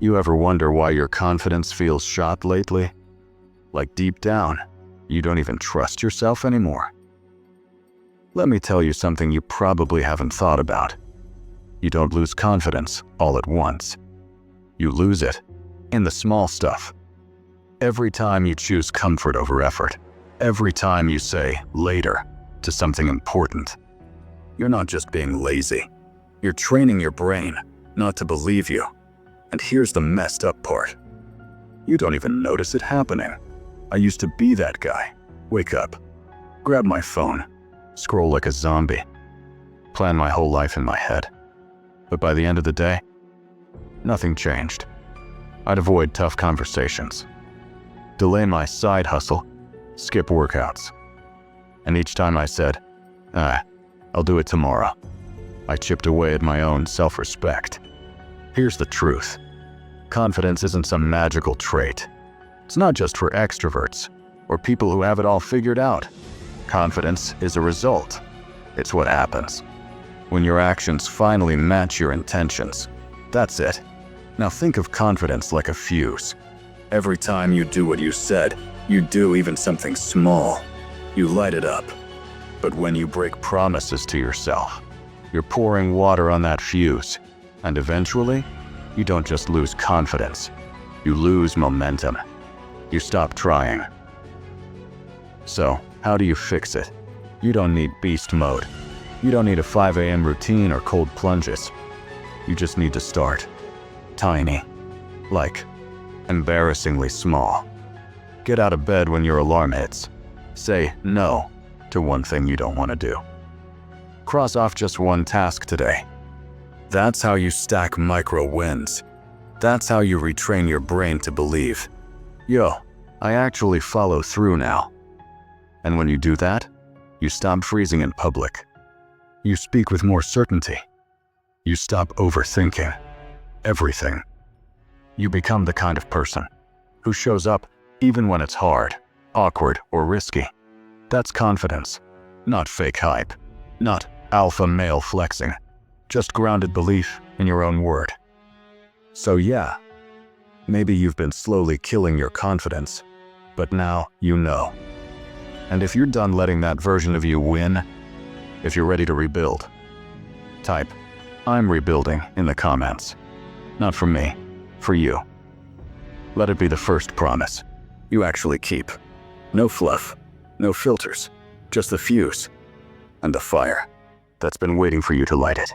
You ever wonder why your confidence feels shot lately? Like deep down, you don't even trust yourself anymore? Let me tell you something you probably haven't thought about. You don't lose confidence all at once. You lose it in the small stuff. Every time you choose comfort over effort, every time you say later to something important, you're not just being lazy. You're training your brain not to believe you. And here's the messed up part. You don't even notice it happening. I used to be that guy. Wake up, grab my phone, scroll like a zombie, plan my whole life in my head. But by the end of the day, nothing changed. I'd avoid tough conversations, delay my side hustle, skip workouts. And each time I said, I'll do it tomorrow, I chipped away at my own self-respect. Here's the truth. Confidence isn't some magical trait. It's not just for extroverts or people who have it all figured out. Confidence is a result. It's what happens when your actions finally match your intentions. That's it. Now think of confidence like a fuse. Every time you do what you said, you do even something small, you light it up. But when you break promises to yourself, you're pouring water on that fuse. And eventually, you don't just lose confidence, you lose momentum. You stop trying. So, how do you fix it? You don't need beast mode. You don't need a 5 a.m. routine or cold plunges. You just need to start. Tiny. Like, embarrassingly small. Get out of bed when your alarm hits. Say no to one thing you don't want to do. Cross off just one task today. That's how you stack micro wins. That's how you retrain your brain to believe, yo, I actually follow through now. And when you do that, you stop freezing in public. You speak with more certainty. You stop overthinking everything. You become the kind of person who shows up even when it's hard, awkward, or risky. That's confidence, not fake hype, not alpha male flexing. Just grounded belief in your own word. So yeah, maybe you've been slowly killing your confidence, but now you know. And if you're done letting that version of you win, if you're ready to rebuild, type, "I'm rebuilding" in the comments. Not for me, for you. Let it be the first promise you actually keep. No fluff, no filters, just the fuse and the fire that's been waiting for you to light it.